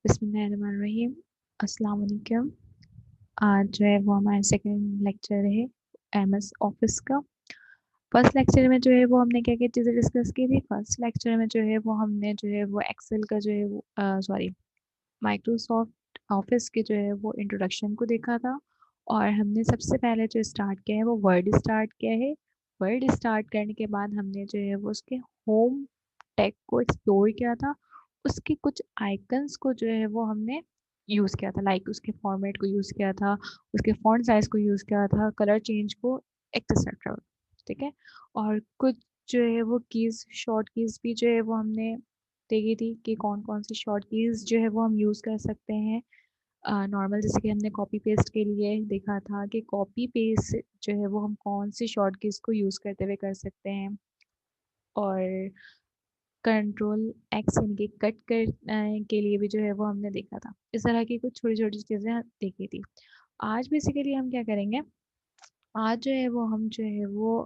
बिस्मिल्लाहिर्रहमानिर्रहीम। अस्सलाम वालेकुम। आज जो है वो हमारा सेकंड लेक्चर है एमएस ऑफिस का। फर्स्ट लेक्चर में जो है वो हमने क्या क्या चीज़ें डिस्कस की थी। फर्स्ट लेक्चर में जो है वो हमने जो है वो एक्सेल का जो है वो सॉरी माइक्रोसॉफ्ट ऑफिस के जो है वो इंट्रोडक्शन को देखा था। और हमने सबसे पहले जो स्टार्ट किया है वो वर्ड स्टार्ट किया है। वर्ड स्टार्ट करने के बाद हमने जो है वो उसके होम टैग को एक्सप्लोर किया था। उसके कुछ आइकन्स को जो है वो हमने यूज़ किया था, लाइक उसके फॉर्मेट को यूज़ किया था, उसके फॉन्ट साइज को यूज़ किया था, कलर चेंज को एक्सेट्रा। ठीक है। और कुछ जो है वो कीज़, शॉर्ट कीज़ भी जो है वो हमने देखी थी कि कौन कौन सी शॉर्ट कीज़ जो है वो हम यूज़ कर सकते हैं। नॉर्मल जैसे कि हमने कॉपी पेस्ट के लिए देखा था कि कॉपी पेस्ट जो है वो हम कौन सी शॉर्ट कीज़ को यूज़ करते हुए कर सकते हैं। और कंट्रोल एक्स यानी कि कट कर के लिए भी जो है वो हमने देखा था। इस तरह की कुछ छोटी छोटी चीज़ें देखी थी। आज बेसिकली हम क्या करेंगे, आज जो है वो हम जो है वो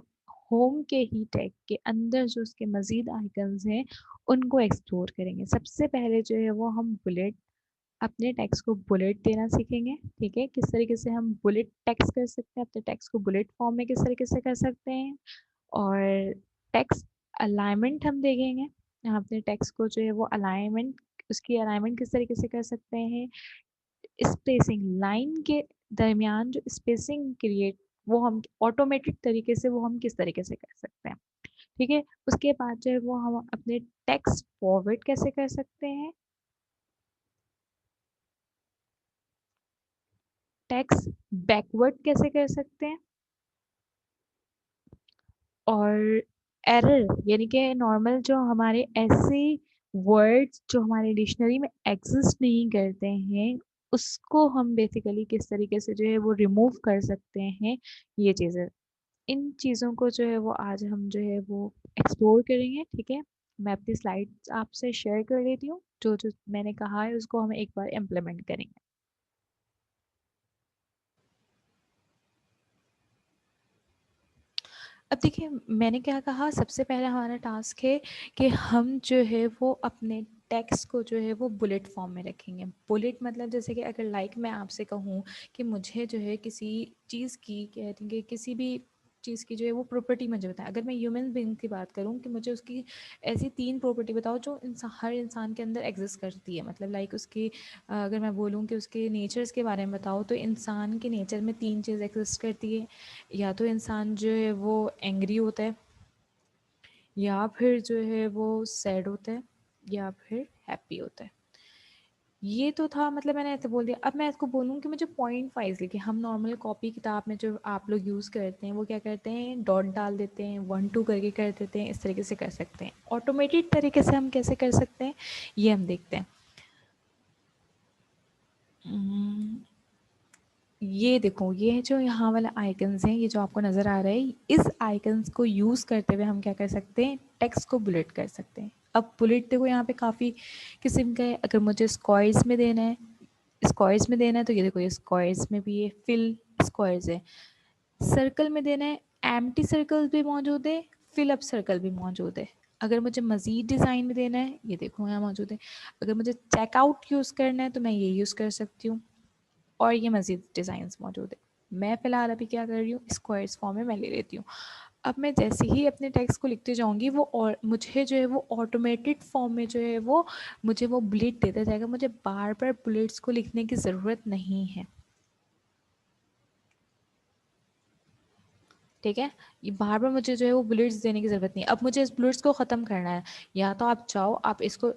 होम के ही टैग के अंदर जो उसके मज़ीद आइकन्स हैं उनको एक्सप्लोर करेंगे। सबसे पहले जो है वो हम बुलेट, अपने टेक्स्ट को बुलेट देना सीखेंगे। ठीक है, किस तरीके से हम बुलेट टेक्स्ट कर सकते हैं, अपने टेक्स्ट को बुलेट फॉर्म में किस तरीके से कर सकते हैं। और टेक्स्ट अलाइनमेंट हम देखेंगे। हम अपने टेक्स्ट को जो है वो अलाइनमेंट, उसकी अलाइनमेंट किस तरीके से कर सकते हैं। स्पेसिंग, लाइन के दरमियान जो स्पेसिंग क्रिएट, वो हम ऑटोमेटिक तरीके से वो हम किस तरीके से कर सकते हैं। ठीक है। उसके बाद जो है वो हम अपने टेक्स्ट फॉरवर्ड कैसे कर सकते हैं, टेक्स्ट बैकवर्ड कैसे कर सकते हैं। और एरर यानी कि नॉर्मल जो हमारे ऐसे वर्ड्स जो हमारे डिक्शनरी में एग्जिस्ट नहीं करते हैं, उसको हम बेसिकली किस तरीके से जो है वो रिमूव कर सकते हैं। ये चीज़ें, इन चीज़ों को जो है वो आज हम जो है वो एक्सप्लोर करेंगे। ठीक है। मैं अपनी स्लाइड्स आपसे शेयर कर लेती हूँ, जो जो मैंने कहा है उसको हम एक बार इम्प्लीमेंट करेंगे। अब देखिए, मैंने क्या कहा, सबसे पहला हमारा टास्क है कि हम जो है वो अपने टेक्स्ट को जो है वो बुलेट फॉर्म में रखेंगे। बुलेट मतलब जैसे कि अगर लाइक मैं आपसे कहूँ कि मुझे जो है किसी चीज़ की, कहते हैं कि किसी भी चीज़ की जो है वो प्रॉपर्टी मुझे बताएं। अगर मैं ह्यूमन बीइंग की बात करूँ कि मुझे उसकी ऐसी 3 प्रॉपर्टी बताओ जो हर इंसान के अंदर एग्जिस्ट करती है। मतलब लाइक उसकी अगर मैं बोलूँ कि उसके नेचर्स के बारे में बताओ, तो इंसान के नेचर में 3 चीज़ एग्जिस्ट करती है। या तो इंसान जो है वो एंग्री होता है, या फिर जो है वो सैड होता है, या फिर हैप्पी होता है। ये तो था, मतलब मैंने ऐसे बोल दिया। अब मैं इसको बोलूँ कि मुझे पॉइंट वाइज लिखे। हम नॉर्मल कॉपी किताब में जो आप लोग यूज़ करते हैं वो क्या करते हैं, डॉट डाल देते हैं, 1 2 करके कर देते हैं। इस तरीके से कर सकते हैं। ऑटोमेटेड तरीके से हम कैसे कर सकते हैं, ये हम देखते हैं। ये देखो, ये जो यहाँ वाला आइकन्स हैं, ये जो आपको नज़र आ रहा है, इस आइकन्स को यूज़ करते हुए हम क्या कर सकते हैं, टेक्स्ट को बुलेट कर सकते हैं। अब बुलेट देखो यहाँ पे काफ़ी किस्म का है। अगर मुझे स्क्वायर्स में देना है, स्क्वायर्स में देना है, तो ये देखो, ये स्क्वायर्स में भी है, फिल स्क्वायर्स है। सर्कल में देना है, एम्प्टी सर्कल्स भी मौजूद है, फिल अप सर्कल भी मौजूद है। अगर मुझे मज़ीद डिज़ाइन में देना है, ये देखो यहाँ मौजूद है। अगर मुझे चेकआउट यूज़ करना है तो मैं ये यूज़ कर सकती हूँ। और ये मज़ीद डिज़ाइंस मौजूद है। मैं फ़िलहाल अभी क्या कर रही हूँ, स्क्वायर्स फॉर्म में मैं ले लेती हूँ। अब मैं जैसे ही अपने टेक्स्ट को लिखते जाऊँगी, वो और मुझे जो है वो ऑटोमेटेड फॉर्म में जो है वो मुझे वो बुलेट देता जाएगा। मुझे बार बार बुलेट्स को लिखने की ज़रूरत नहीं है। ठीक है, ये बार बार मुझे जो है वो बुलेट्स देने की ज़रूरत नहीं है। अब मुझे इस बुलेट्स को ख़त्म करना है, या तो आप चाहो आप इसको,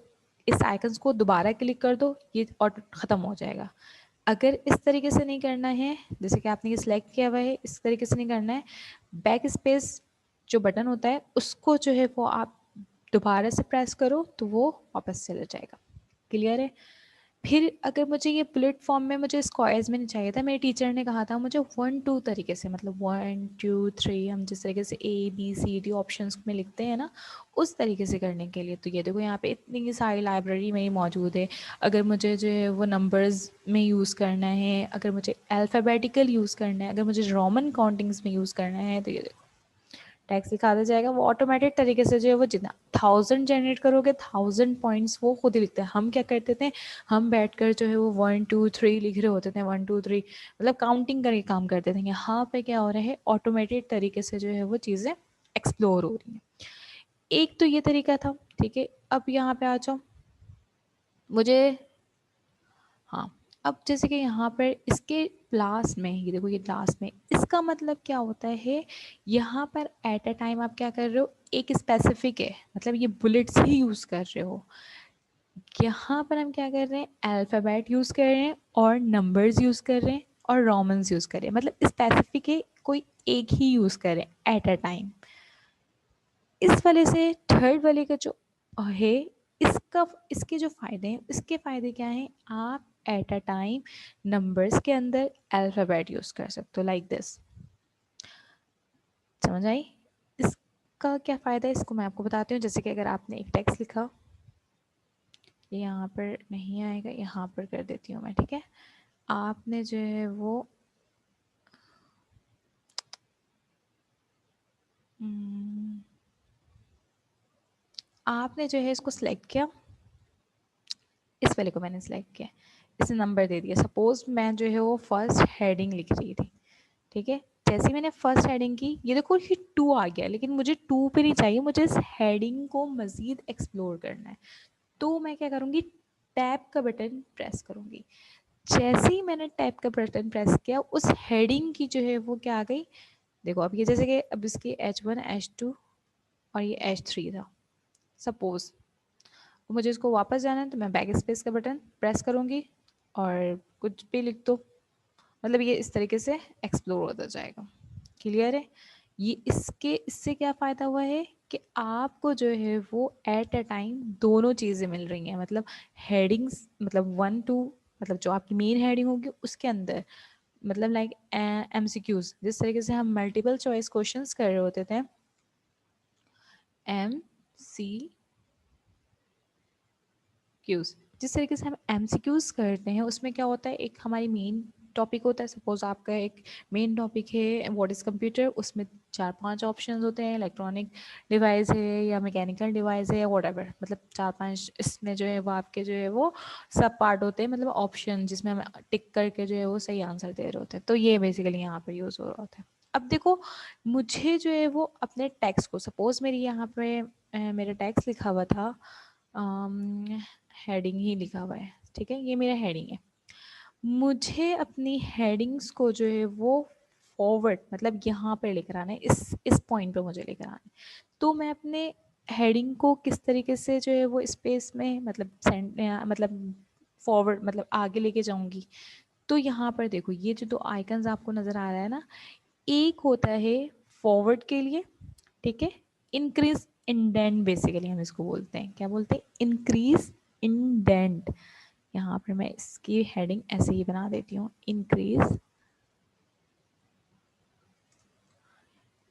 इस आइकन्स को दोबारा क्लिक कर दो, ये ऑटो ख़त्म हो जाएगा। अगर इस तरीके से नहीं करना है, जैसे कि आपने ये सिलेक्ट किया हुआ है, इस तरीके से नहीं करना है, बैक स्पेस जो बटन होता है उसको जो है वो आप दोबारा से प्रेस करो तो वो वापस चला जाएगा। क्लियर है। फिर अगर मुझे ये बुलेट फॉर्म में, मुझे स्क्वायर्स में नहीं चाहिए था, मेरे टीचर ने कहा था मुझे 1 2 तरीके से, मतलब 1 2 3 हम जिस तरीके से ABCD ऑप्शंस में लिखते हैं ना, उस तरीके से करने के लिए। तो ये देखो, यहाँ पे इतनी सारी लाइब्रेरी में ही मौजूद है। अगर मुझे जो है वो नंबर्स में यूज़ करना है, अगर मुझे अल्फ़ाबेटिकल यूज़ करना है, अगर मुझे रोमन काउंटिंग्स में यूज़ करना है, तो ये देखो टैक्स लिखा दिया जाएगा, वो ऑटोमेटिक तरीके से जो है वो जितना 1000 जनरेट करोगे 1000 पॉइंट्स वो खुद ही लिखते हैं। हम क्या करते थे, हम बैठकर जो है वो 1 2 3 लिख रहे होते थे, 1 2 3 मतलब काउंटिंग करके काम करते थे। यहाँ पे क्या हो रहा है, ऑटोमेटिक तरीके से जो है वो चीज़ें एक्सप्लोर हो रही हैं। एक तो ये तरीका था, ठीक है। अब यहाँ पे आ जाओ, मुझे हाँ, अब जैसे कि यहाँ पर इसके लास्ट में, ये देखो ये लास्ट में, इसका मतलब क्या होता है, यहाँ पर एट अ टाइम आप क्या कर रहे हो, एक स्पेसिफिक है, मतलब ये बुलेट्स ही यूज़ कर रहे हो। यहाँ पर हम क्या कर रहे हैं, अल्फ़ाबेट यूज़ कर रहे हैं और नंबर्स यूज़ कर रहे हैं और रोमन्स यूज़ कर रहे हैं, मतलब स्पेसिफिक है, कोई एक ही यूज़ कर रहे हैं एट अ टाइम। इस वाले से थर्ड वाले का जो है, इसका इसके जो फ़ायदे हैं, इसके फ़ायदे क्या हैं, आप एट अ टाइम नंबर्स के अंदर अल्फ़ाबेट यूज़ कर सकते हो, लाइक दिस। समझ आई? इसका क्या फ़ायदा है, इसको मैं आपको बताती हूँ। जैसे कि अगर आपने एक टेक्स्ट लिखा, ये यहाँ पर नहीं आएगा, यहाँ पर कर देती हूँ मैं, ठीक है। आपने जो है वो आपने जो है इसको सिलेक्ट किया, इस वाले को मैंने सिलेक्ट किया, इसे नंबर दे दिया। सपोज मैं जो है वो फर्स्ट हेडिंग लिख रही थी, ठीक है। जैसे ही मैंने फर्स्ट हेडिंग की, ये देखो ये 2 आ गया, लेकिन मुझे 2 पे नहीं चाहिए, मुझे इस हेडिंग को मज़ीद एक्सप्लोर करना है। तो मैं क्या करूँगी, टैब का बटन प्रेस करूँगी। जैसे ही मैंने टैब का बटन प्रेस किया, उस हेडिंग की जो है वो क्या आ गई, देखो अब ये जैसे कि अब इसकी H1 H2 और ये H3 था सपोज, मुझे इसको वापस जाना है तो मैं बैक स्पेस का बटन प्रेस करूँगी और कुछ भी लिख दो, मतलब ये इस तरीके से एक्सप्लोर होता जाएगा। क्लियर है? ये इससे क्या फ़ायदा हुआ है कि आपको जो है वो एट अ टाइम दोनों चीज़ें मिल रही हैं, मतलब हेडिंग्स, मतलब 1 2, मतलब जो आपकी मेन हेडिंग होगी उसके अंदर, मतलब लाइक MCQs, जिस तरीके से हम मल्टीपल चॉइस क्वेश्चंस कर रहे होते थे, MCQs, जिस तरीके से हम MCQs करते हैं उसमें क्या होता है, एक हमारी मेन टॉपिक होता है। सपोज आपका एक मेन टॉपिक है व्हाट इज़ कंप्यूटर, उसमें 4-5 ऑप्शंस होते हैं, इलेक्ट्रॉनिक डिवाइस है या मैकेनिकल डिवाइस है या व्हाटएवर, मतलब 4-5 इसमें जो है वो आपके जो है वो सब पार्ट होते हैं, मतलब ऑप्शन जिसमें हम टिक करके जो है वो सही आंसर दे रहे होते हैं। तो ये बेसिकली यहाँ पर यूज़ हो रहा होता है। अब देखो, मुझे जो है वो अपने टेक्स्ट को, सपोज मेरी यहाँ पे मेरा टेक्स्ट लिखा हुआ था, हेडिंग ही लिखा हुआ है, ठीक है, ये मेरा हेडिंग है। मुझे अपनी हेडिंग्स को जो है वो फॉरवर्ड, मतलब यहाँ पे लेकर आना है, इस पॉइंट पे मुझे लेकर आना है। तो मैं अपने हेडिंग को किस तरीके से जो है वो स्पेस में, मतलब मतलब फॉरवर्ड, मतलब आगे लेके जाऊंगी। तो यहाँ पर देखो, ये जो 2 आइकन्स आपको नज़र आ रहा है ना, एक होता है फॉरवर्ड के लिए, ठीक है, इंक्रीज इंडेंट, बेसिकली हम इसको बोलते हैं, क्या बोलते हैं, इंक्रीज इंडेंट। यहाँ पर मैं इसकी हेडिंग ऐसे ही बना देती हूँ, इंक्रीज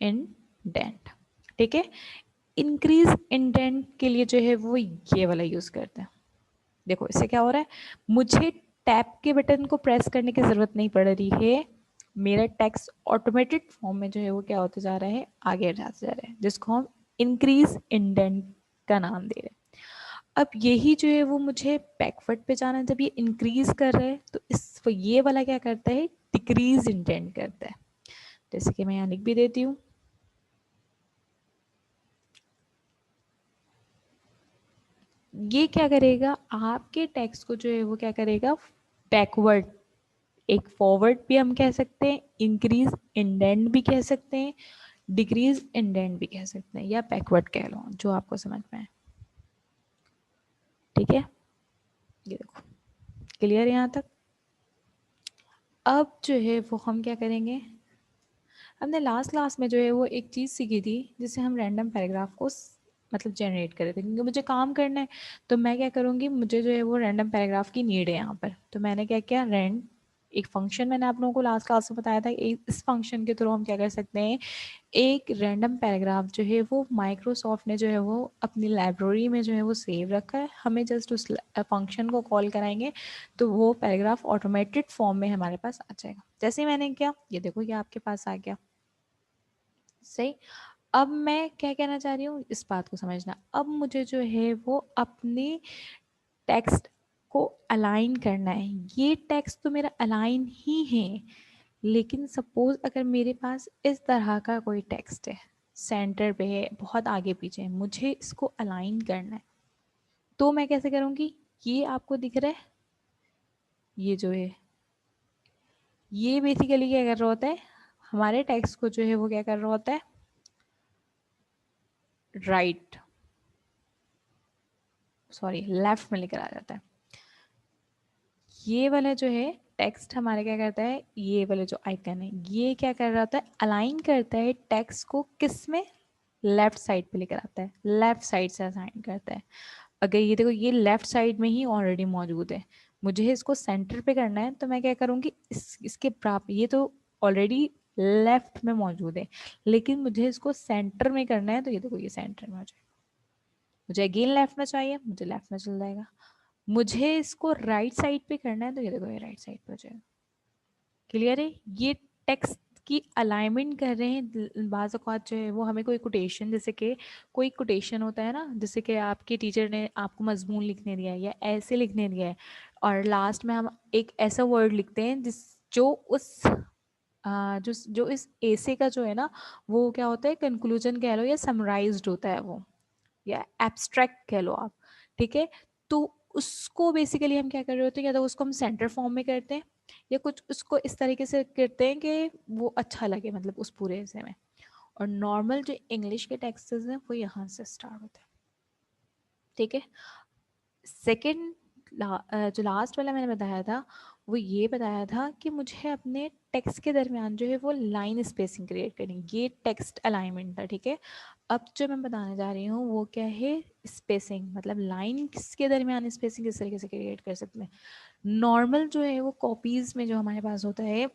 इंडेंट, ठीक है। इंक्रीज इंडेंट के लिए जो है वो ये वाला यूज करते हैं। देखो इससे क्या हो रहा है, मुझे टैब के बटन को प्रेस करने की जरूरत नहीं पड़ रही है, मेरा टेक्स्ट ऑटोमेटेड फॉर्म में जो है वो क्या होते जा रहा है, आगे जाते जा रहा है, जिसको हम इंक्रीज इंडेंट का नाम दे रहे हैं। अब यही जो है वो मुझे बैकवर्ड पे जाना है, जब ये इंक्रीज कर रहा है तो इस ये वाला क्या करता है, डिक्रीज इंडेंट करता है। जैसे कि मैं यहाँ लिख भी देती हूँ, ये क्या करेगा, आपके टेक्स्ट को जो है वो क्या करेगा, बैकवर्ड, एक फॉरवर्ड भी हम कह सकते हैं, इंक्रीज इंडेंट भी कह सकते हैं, डिक्रीज इंडेंट भी कह सकते हैं, या बैकवर्ड कह लो, जो आपको समझ में आए, ठीक है। ये देखो क्लियर है यहाँ तक। अब जो है वो हम क्या करेंगे, हमने लास्ट क्लास में जो है वो एक चीज़ सीखी थी, जिससे हम रैंडम पैराग्राफ को मतलब जनरेट करे थे, क्योंकि मुझे काम करना है। तो मैं क्या करूँगी, मुझे जो है वो रैंडम पैराग्राफ की नीड है यहाँ पर, तो मैंने क्या किया, रैंड एक फंक्शन मैंने आप लोगों को लास्ट क्लास में बताया था, इस फंक्शन के थ्रू हम क्या कर सकते हैं, एक रैंडम पैराग्राफ जो है वो माइक्रोसॉफ्ट ने जो है वो अपनी लाइब्रेरी में जो है वो सेव रखा है, हमें जस्ट उस फंक्शन को कॉल कराएंगे तो वो पैराग्राफ ऑटोमेटेड फॉर्म में हमारे पास आ जाएगा। जैसे ही मैंने किया, ये देखो ये आपके पास आ गया, सही। अब मैं क्या कहना चाह रही हूँ इस बात को समझना। अब मुझे जो है वो अपने टेक्स्ट को अलाइन करना है। ये टेक्स्ट तो मेरा अलाइन ही है, लेकिन सपोज अगर मेरे पास इस तरह का कोई टेक्स्ट है, सेंटर पे है, बहुत आगे पीछे है, मुझे इसको अलाइन करना है, तो मैं कैसे करूँगी? ये आपको दिख रहा है, ये जो है, ये बेसिकली क्या कर रहा होता है, हमारे टेक्स्ट को जो है वो क्या कर रहा होता है, राइट, सॉरी लेफ्ट में लेकर आ जाता है। ये वाला जो है टेक्स्ट हमारे क्या करता है, ये वाला जो आइकन है ये क्या कर रहा होता है, अलाइन करता है टेक्स्ट को, किस में, लेफ्ट साइड पे लेकर आता है, लेफ्ट साइड से असाइन करता है। अगर ये देखो ये लेफ्ट साइड में ही ऑलरेडी मौजूद है, मुझे इसको सेंटर पे करना है, तो मैं क्या करूँगी, इसके बराबर, ये तो ऑलरेडी लेफ्ट में मौजूद है, लेकिन मुझे इसको सेंटर में करना है, तो ये देखो ये सेंटर में हो जाएगा। मुझे अगेन लेफ्ट में चाहिए, मुझे लेफ्ट में चल जाएगा। मुझे इसको राइट साइड पे करना है, तो ये देखो ये राइट साइड पे हो जाएगा। क्लियर है? ये टेक्स्ट की अलाइनमेंट कर रहे हैं। बाज़ औक़ात जो है वो हमें कोई कोटेशन, जैसे कि कोई कोटेशन होता है ना, जैसे कि आपके टीचर ने आपको मजमून लिखने दिया है या ऐसे लिखने दिया है, और लास्ट में हम एक ऐसा वर्ड लिखते हैं जिस जो उस जो इस ऐसे का जो है ना, वो क्या होता है, कंक्लूजन कह लो या समराइज्ड होता है वो, या एब्स्ट्रैक्ट कह लो आप, ठीक है। तो उसको बेसिकली हम क्या कर रहे होते हैं, या तो उसको हम सेंटर फॉर्म में करते हैं, या कुछ उसको इस तरीके से करते हैं कि वो अच्छा लगे, मतलब उस पूरे हिस्से में। और नॉर्मल जो इंग्लिश के टेक्स्ट्स हैं वो यहाँ से स्टार्ट होते हैं, ठीक है। सेकंड, जो लास्ट वाला मैंने बताया था, वो ये बताया था कि मुझे अपने टेक्स्ट के दरमियान जो है वो लाइन स्पेसिंग क्रिएट करनी, ये टेक्स्ट अलाइनमेंट था, ठीक है। अब जो मैं बताने जा रही हूँ वो क्या है, स्पेसिंग, मतलब लाइन के दरमियान स्पेसिंग किस तरीके से क्रिएट कर सकते हैं। नॉर्मल जो है वो कॉपीज़ में जो हमारे पास होता है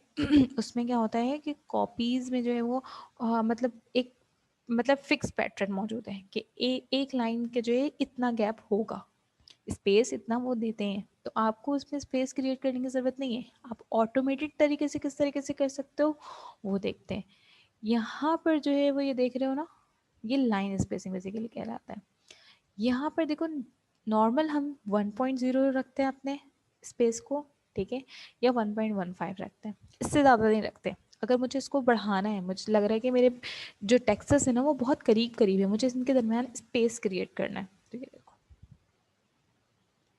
उसमें क्या होता है कि कॉपीज़ में जो है वो मतलब एक, मतलब फिक्स पैटर्न मौजूद है कि एक लाइन के जो है इतना गैप होगा, स्पेस इतना वो देते हैं, तो आपको उसमें स्पेस क्रिएट करने की ज़रूरत नहीं है। आप ऑटोमेटेड तरीके से किस तरीके से कर सकते हो वो देखते हैं। यहाँ पर जो है वो ये देख रहे हो ना, ये लाइन स्पेसिंग बेसिकली कहलाता है। यहाँ पर देखो, नॉर्मल हम 1.0 रखते हैं अपने स्पेस को, ठीक है, या 1.15 रखते हैं, इससे ज़्यादा नहीं रखते। अगर मुझे इसको बढ़ाना है, मुझे लग रहा है कि मेरे जो टेक्स्ट्स है ना वो बहुत करीब करीब है, मुझे इनके दरमियान स्पेस क्रिएट करना है, तो ये देखो,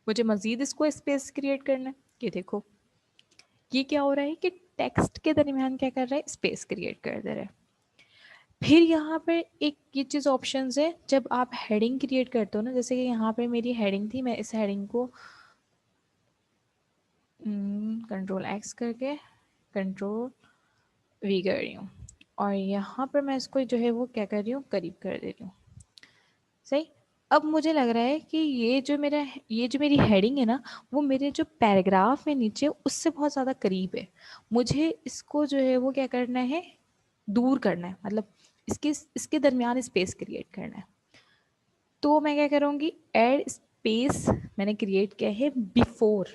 मुझे मज़ीद इसको स्पेस क्रिएट करना है, ये देखो, ये क्या हो रहा है कि टेक्स्ट के दरमियान क्या कर रहा है, स्पेस क्रिएट कर दे रहा है। फिर यहाँ पर एक ये चीज़ ऑप्शंस है, जब आप हेडिंग क्रिएट करते हो ना, जैसे कि यहाँ पे मेरी हेडिंग थी, मैं इस हेडिंग को कंट्रोल एक्स करके कंट्रोल वी कर रही हूँ, और यहाँ पर मैं इसको जो है वो क्या कर रही हूँ, करीब कर दे रही हूँ, सही। अब मुझे लग रहा है कि ये जो मेरी हेडिंग है ना, वो मेरे जो पैराग्राफ है नीचे उससे बहुत ज़्यादा करीब है। मुझे इसको जो है वो क्या करना है, दूर करना है, मतलब इसके इसके दरमियान स्पेस क्रिएट करना है। तो मैं क्या करूँगी, ऐड स्पेस मैंने क्रिएट किया है बिफोर,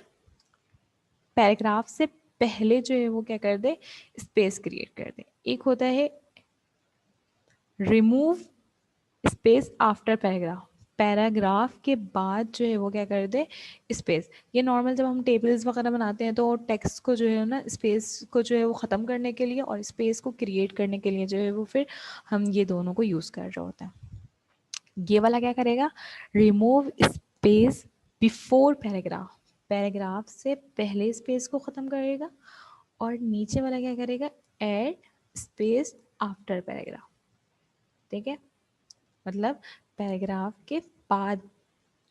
पैराग्राफ से पहले जो है वो क्या कर दे, स्पेस क्रिएट कर दे। एक होता है remove space after paragraph, paragraph के बाद जो है वो क्या कर दे, स्पेस। ये नॉर्मल जब हम टेबल्स वगैरह बनाते हैं तो टेक्स्ट को जो है ना, स्पेस को जो है वो ख़त्म करने के लिए और स्पेस को क्रिएट करने के लिए जो है वो फिर हम ये दोनों को यूज़ कर रहे होते हैं। ये वाला क्या करेगा, remove space before paragraph, paragraph से पहले स्पेस को ख़त्म करेगा, और नीचे वाला क्या करेगा, ऐड स्पेस आफ्टर पैराग्राफ, ठीक है। मतलब पैराग्राफ के बाद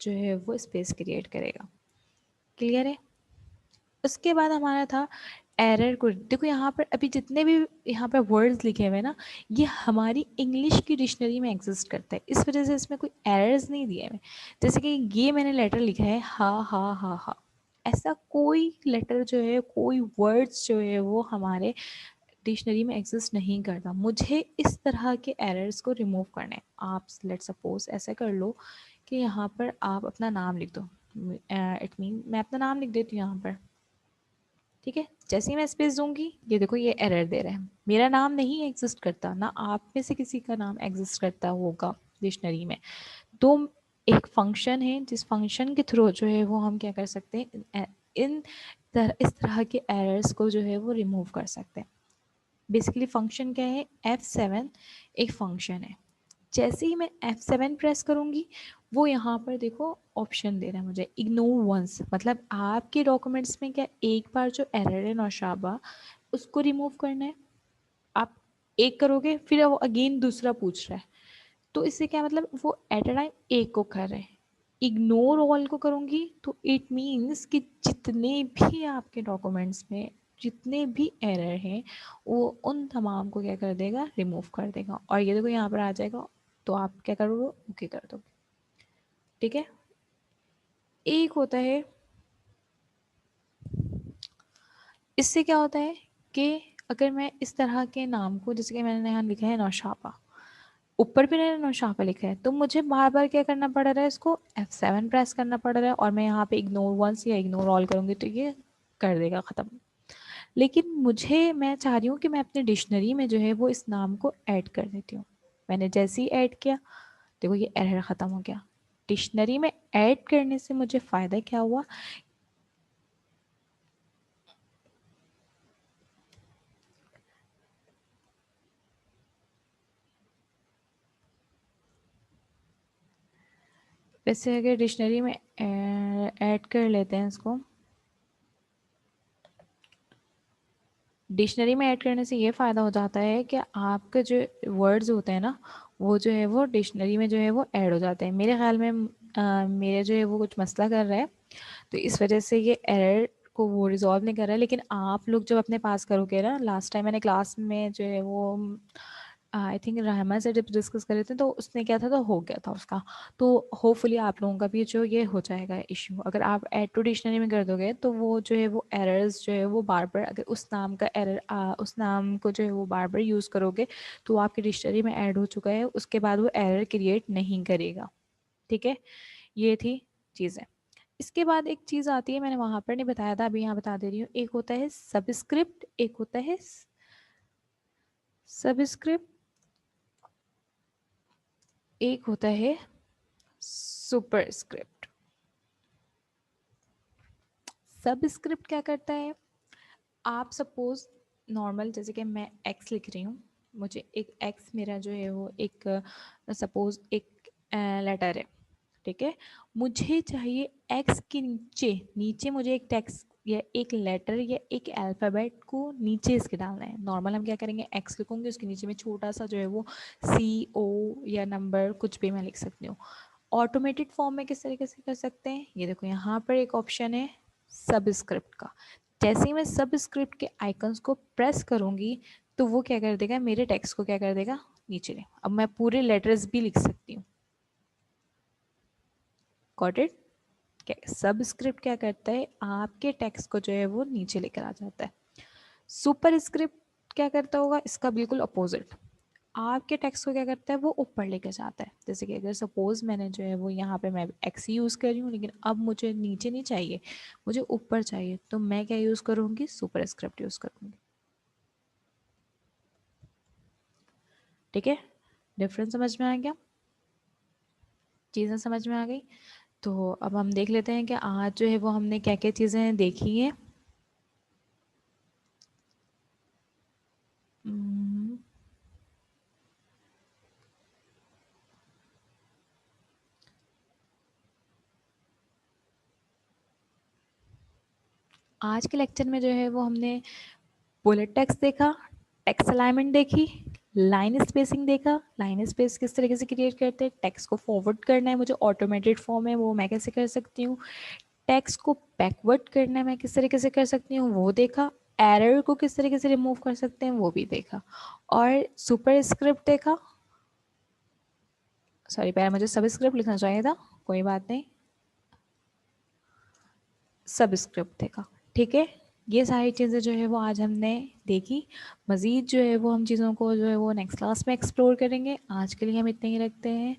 जो है वो स्पेस क्रिएट करेगा। क्लियर है? उसके बाद हमारा था एरर को, देखो यहाँ पर अभी जितने भी यहाँ पर वर्ड्स लिखे हुए हैं ना, ये हमारी इंग्लिश की डिक्शनरी में एग्जिस्ट करता है, इस वजह से इसमें कोई एरर्स नहीं दिए हुए। जैसे कि ये मैंने लेटर लिखा है हा हा हा हा, ऐसा कोई लेटर जो है, कोई वर्ड्स जो है वो हमारे डिक्शनरी में एग्जिस्ट नहीं करता। मुझे इस तरह के एरर्स को रिमूव करना है। आप लेट सपोज ऐसा कर लो कि यहाँ पर आप अपना नाम लिख दो, इट मीन मैं अपना नाम लिख देती हूँ यहाँ पर, ठीक है, जैसे ही मैं स्पेस दूंगी ये देखो ये एरर दे रहा है, मेरा नाम नहीं एग्जिस्ट करता, ना आप में से किसी का नाम एग्जिस्ट करता होगा डिक्शनरी में। तो एक फंक्शन है जिस फंक्शन के थ्रू जो है वो हम क्या कर सकते हैं, इस तरह के एरर्स को जो है वो रिमूव कर सकते हैं। बेसिकली फंक्शन क्या है, F7 एक फंक्शन है। जैसे ही मैं F7 प्रेस करूंगी वो यहाँ पर देखो ऑप्शन दे रहा है मुझे इग्नोर वंस, मतलब आपके डॉक्यूमेंट्स में क्या एक बार जो एरर है नौशाबा उसको रिमूव करना है, आप एक करोगे फिर वो अगेन दूसरा पूछ रहा है, तो इससे क्या मतलब वो एट अ टाइम एक को कर रहे हैं। इग्नोर ऑल को करूँगी तो इट मीन्स कि जितने भी आपके डॉक्यूमेंट्स में जितने भी एरर हैं वो उन तमाम को क्या कर देगा, रिमूव कर देगा। और ये देखो यहाँ पर आ जाएगा, तो आप क्या करोगे, ओके कर दोगे। ठीक है, एक होता है, इससे क्या होता है कि अगर मैं इस तरह के नाम को, जैसे कि मैंने यहाँ लिखा है नौशाबा, ऊपर भी मैंने नौशाबा लिखा है, तो मुझे बार बार क्या करना पड़ रहा है, इसको F7 प्रेस करना पड़ रहा है, और मैं यहाँ पे इग्नोर वंस या इग्नोर ऑल करूँगी तो ये कर देगा ख़त्म। लेकिन मुझे, मैं चाह रही हूँ कि मैं अपने डिक्शनरी में जो है वो इस नाम को ऐड कर देती हूँ। मैंने जैसे ही ऐड किया देखो ये एरर ख़त्म हो गया। डिक्शनरी में ऐड करने से मुझे फ़ायदा क्या हुआ, वैसे अगर डिक्शनरी में ऐड कर लेते हैं इसको, डिक्शनरी में ऐड करने से ये फ़ायदा हो जाता है कि आपके जो वर्ड्स होते हैं ना वो जो है वो डिक्शनरी में जो है वो ऐड हो जाते हैं। मेरे ख्याल में मेरे जो है वो कुछ मसला कर रहा है, तो इस वजह से ये एरर को वो रिजॉल्व नहीं कर रहा है। लेकिन आप लोग जब अपने पास करोगे ना, लास्ट टाइम मैंने क्लास में जो है वो आई थिंक रहमा से जब डिस्कस करे थे तो उसने क्या था, तो हो गया था उसका। तो होपफुली आप लोगों का भी जो ये हो जाएगा इशू। अगर आप ऐड टू डिक्शनरी में कर दोगे तो वो जो है वो एरर्स जो है वो बार बार, अगर उस नाम का एरर उस नाम को जो है वो बार बार यूज़ करोगे तो वो आपकी डिक्शनरी में ऐड हो चुका है, उसके बाद वो एरर क्रिएट नहीं करेगा। ठीक है, ये थी चीज़ें। इसके बाद एक चीज़ आती है, मैंने वहाँ पर नहीं बताया था, अभी यहाँ बता दे रही हूँ। एक होता है सबस्क्रिप्ट, एक होता है सबस्क्रिप्ट, एक होता है सुपरस्क्रिप्ट। सबस्क्रिप्ट क्या करता है, आप सपोज नॉर्मल जैसे कि मैं एक्स लिख रही हूँ, मुझे एक एक्स मेरा जो है वो एक सपोज एक लेटर है, ठीक है। मुझे चाहिए एक्स के नीचे नीचे मुझे एक टेक्स्ट या एक लेटर या एक अल्फ़ाबेट को नीचे इसके डालना है। नॉर्मल हम क्या करेंगे, एक्स लिखूंगे उसके नीचे में छोटा सा जो है वो CO या नंबर कुछ भी मैं लिख सकती हूँ। ऑटोमेटेड फॉर्म में किस तरीके से कर सकते हैं, ये देखो यहाँ पर एक ऑप्शन है सबस्क्रिप्ट का। जैसे ही मैं सबस्क्रिप्ट के आइकन्स को प्रेस करूंगी तो वो क्या कर देगा, मेरे टेक्स्ट को क्या कर देगा, नीचे ले। अब मैं पूरे लेटर्स भी लिख सकती हूँ। Got it. सबस्क्रिप्ट क्या करता है, आपके टेक्स्ट को जो है वो नीचे लेकर आ जाता है। सुपर स्क्रिप्ट क्या करता होगा, इसका बिल्कुल अपोजिट, आपके टेक्स्ट को क्या करता है, वो ऊपर लेकर जाता है। जैसे कि अगर सपोज मैंने जो है वो यहाँ पे मैं एक्स यूज़ कर रही हूँ, लेकिन अब मुझे नीचे नहीं चाहिए, मुझे ऊपर चाहिए, तो मैं क्या यूज़ करूँगी, सुपर स्क्रिप्ट यूज़ करूँगी। ठीक है, डिफरेंस समझ में आ गया, चीज़ें समझ में आ गई। तो अब हम देख लेते हैं कि आज जो है वो हमने क्या क्या चीज़ें देखी हैं। हम्म, आज के लेक्चर में जो है वो हमने बुलेट टेक्स्ट देखा, टेक्स्ट अलाइनमेंट देखी, लाइन स्पेसिंग देखा, लाइन स्पेस किस तरीके से क्रिएट करते हैं, टेक्स्ट को फॉरवर्ड करना है मुझे ऑटोमेटेड फॉर्म है वो मैं कैसे कर सकती हूँ, टेक्स्ट को बैकवर्ड करना है मैं किस तरीके से कर सकती हूँ वो देखा, एरर को किस तरीके से रिमूव कर सकते हैं वो भी देखा, और सुपर स्क्रिप्ट देखा। सॉरी पहले मुझे सब स्क्रिप्ट लिखना चाहिए था, कोई बात नहीं, सब स्क्रिप्ट देखा। ठीक है, ये सारी चीज़ें जो है वो आज हमने देखी। मज़ीद जो है वो हम चीज़ों को जो है वो नेक्स्ट क्लास में एक्सप्लोर करेंगे। आज के लिए हम इतने ही रखते हैं।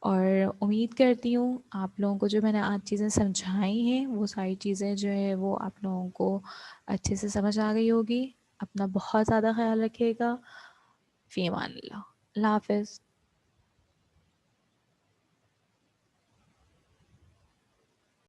और उम्मीद करती हूँ आप लोगों को जो मैंने आज चीज़ें समझाई हैं वो सारी चीज़ें जो है वो आप लोगों को अच्छे से समझ आ गई होगी। अपना बहुत ज़्यादा ख्याल रखिएगा। फ़ी अमान अल्लाह। अल्लाह हाफ़िज़।